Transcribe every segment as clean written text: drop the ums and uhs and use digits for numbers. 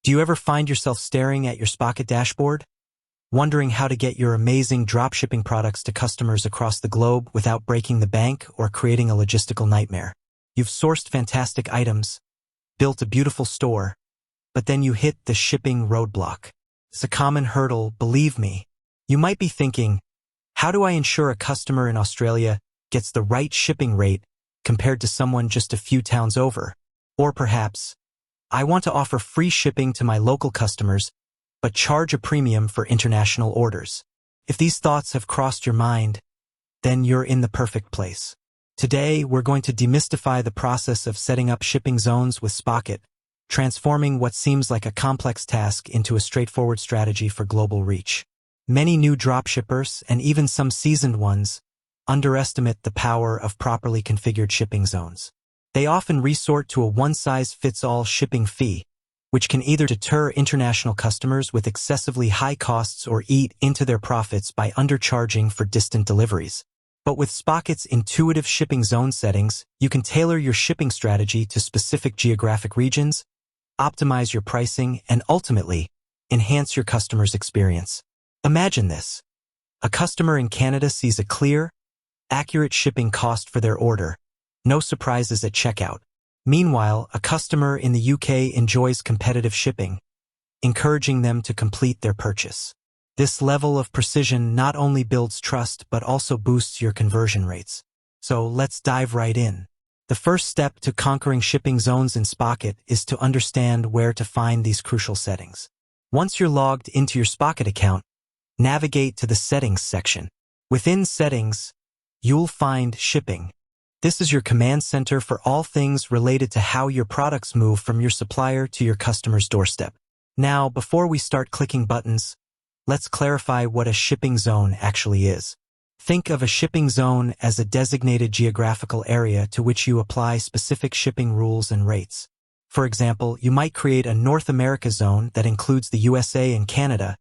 Do you ever find yourself staring at your Spocket dashboard, wondering how to get your amazing dropshipping products to customers across the globe without breaking the bank or creating a logistical nightmare? You've sourced fantastic items, built a beautiful store, but then you hit the shipping roadblock. It's a common hurdle, believe me. You might be thinking, how do I ensure a customer in Australia gets the right shipping rate compared to someone just a few towns over? Or perhaps, I want to offer free shipping to my local customers, but charge a premium for international orders. If these thoughts have crossed your mind, then you're in the perfect place. Today, we're going to demystify the process of setting up shipping zones with Spocket, transforming what seems like a complex task into a straightforward strategy for global reach. Many new dropshippers, and even some seasoned ones, underestimate the power of properly configured shipping zones. They often resort to a one-size-fits-all shipping fee, which can either deter international customers with excessively high costs or eat into their profits by undercharging for distant deliveries. But with Spocket's intuitive shipping zone settings, you can tailor your shipping strategy to specific geographic regions, optimize your pricing, and ultimately, enhance your customer's experience. Imagine this. A customer in Canada sees a clear, accurate shipping cost for their order. No surprises at checkout. Meanwhile, a customer in the UK enjoys competitive shipping, encouraging them to complete their purchase. This level of precision not only builds trust but also boosts your conversion rates. So let's dive right in. The first step to conquering shipping zones in Spocket is to understand where to find these crucial settings. Once you're logged into your Spocket account, navigate to the Settings section. Within Settings, you'll find Shipping. This is your command center for all things related to how your products move from your supplier to your customer's doorstep. Now, before we start clicking buttons, let's clarify what a shipping zone actually is. Think of a shipping zone as a designated geographical area to which you apply specific shipping rules and rates. For example, you might create a North America zone that includes the USA and Canada,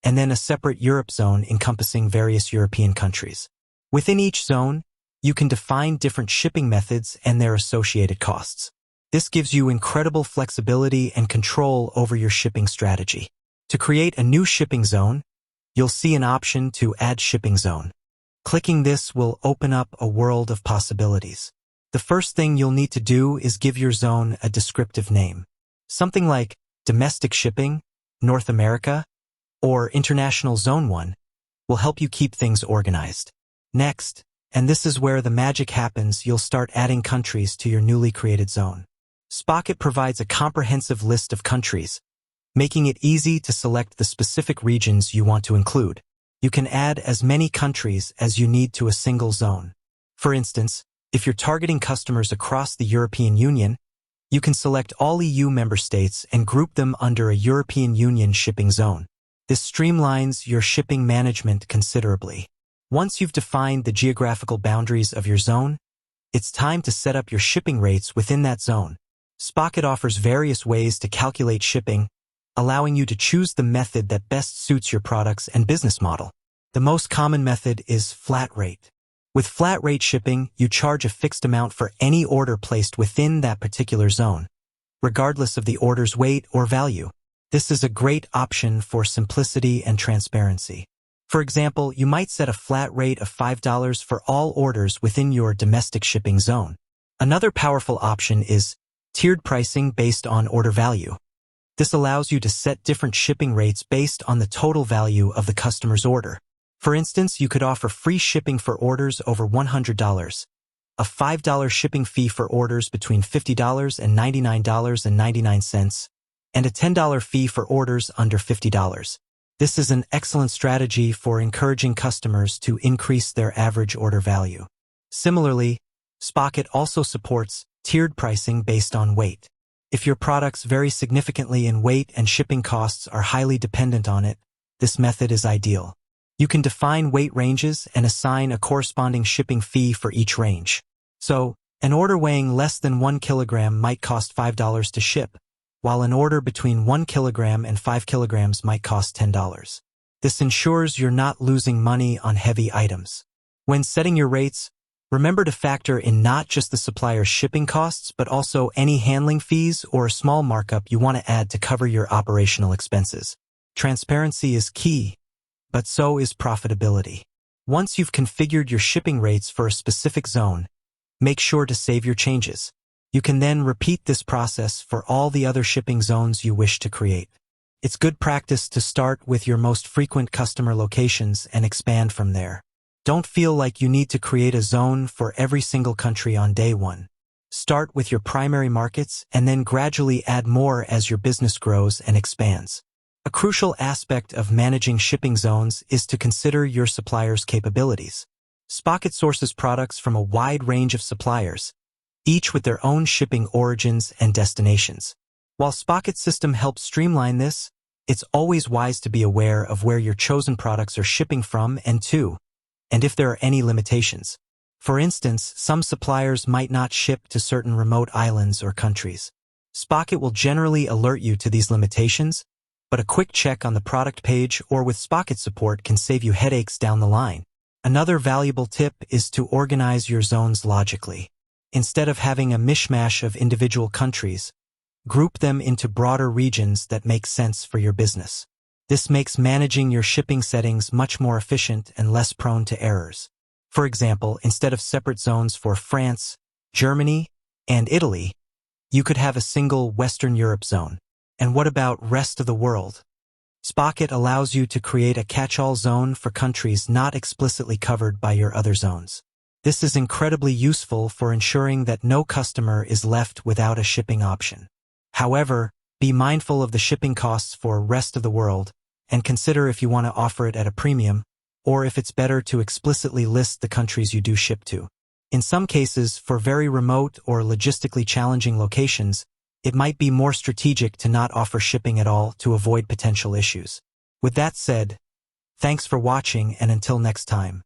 and then a separate Europe zone encompassing various European countries. Within each zone, you can define different shipping methods and their associated costs. This gives you incredible flexibility and control over your shipping strategy. To create a new shipping zone, you'll see an option to Add Shipping Zone. Clicking this will open up a world of possibilities. The first thing you'll need to do is give your zone a descriptive name. Something like Domestic Shipping, North America, or International Zone 1 will help you keep things organized. Next, and this is where the magic happens, you'll start adding countries to your newly created zone. Spocket provides a comprehensive list of countries, making it easy to select the specific regions you want to include. You can add as many countries as you need to a single zone. For instance, if you're targeting customers across the European Union, you can select all EU member states and group them under a European Union shipping zone. This streamlines your shipping management considerably. Once you've defined the geographical boundaries of your zone, it's time to set up your shipping rates within that zone. Spocket offers various ways to calculate shipping, allowing you to choose the method that best suits your products and business model. The most common method is flat rate. With flat rate shipping, you charge a fixed amount for any order placed within that particular zone, regardless of the order's weight or value. This is a great option for simplicity and transparency. For example, you might set a flat rate of $5 for all orders within your domestic shipping zone. Another powerful option is tiered pricing based on order value. This allows you to set different shipping rates based on the total value of the customer's order. For instance, you could offer free shipping for orders over $100, a $5 shipping fee for orders between $50 and $99.99, and a $10 fee for orders under $50. This is an excellent strategy for encouraging customers to increase their average order value. Similarly, Spocket also supports tiered pricing based on weight. If your products vary significantly in weight and shipping costs are highly dependent on it, this method is ideal. You can define weight ranges and assign a corresponding shipping fee for each range. So, an order weighing less than 1 kilogram might cost $5 to ship, while an order between 1 kilogram and 5 kilograms might cost $10. This ensures you're not losing money on heavy items. When setting your rates, Remember to factor in not just the supplier's shipping costs, but also any handling fees or a small markup you want to add to cover your operational expenses. Transparency is key, but so is profitability. Once you've configured your shipping rates for a specific zone, make sure to save your changes. You can then repeat this process for all the other shipping zones you wish to create. It's good practice to start with your most frequent customer locations and expand from there. Don't feel like you need to create a zone for every single country on day one. Start with your primary markets and then gradually add more as your business grows and expands. A crucial aspect of managing shipping zones is to consider your supplier's capabilities. Spocket sources products from a wide range of suppliers, each with their own shipping origins and destinations. While Spocket's system helps streamline this, it's always wise to be aware of where your chosen products are shipping from and to, and if there are any limitations. For instance, some suppliers might not ship to certain remote islands or countries. Spocket will generally alert you to these limitations, but a quick check on the product page or with Spocket support can save you headaches down the line. Another valuable tip is to organize your zones logically. Instead of having a mishmash of individual countries, group them into broader regions that make sense for your business. This makes managing your shipping settings much more efficient and less prone to errors. For example, instead of separate zones for France, Germany, and Italy, you could have a single Western Europe zone. And what about rest of the world? Spocket allows you to create a catch-all zone for countries not explicitly covered by your other zones. This is incredibly useful for ensuring that no customer is left without a shipping option. However, be mindful of the shipping costs for rest of the world and consider if you want to offer it at a premium or if it's better to explicitly list the countries you do ship to. In some cases, for very remote or logistically challenging locations, it might be more strategic to not offer shipping at all to avoid potential issues. With that said, thanks for watching and until next time.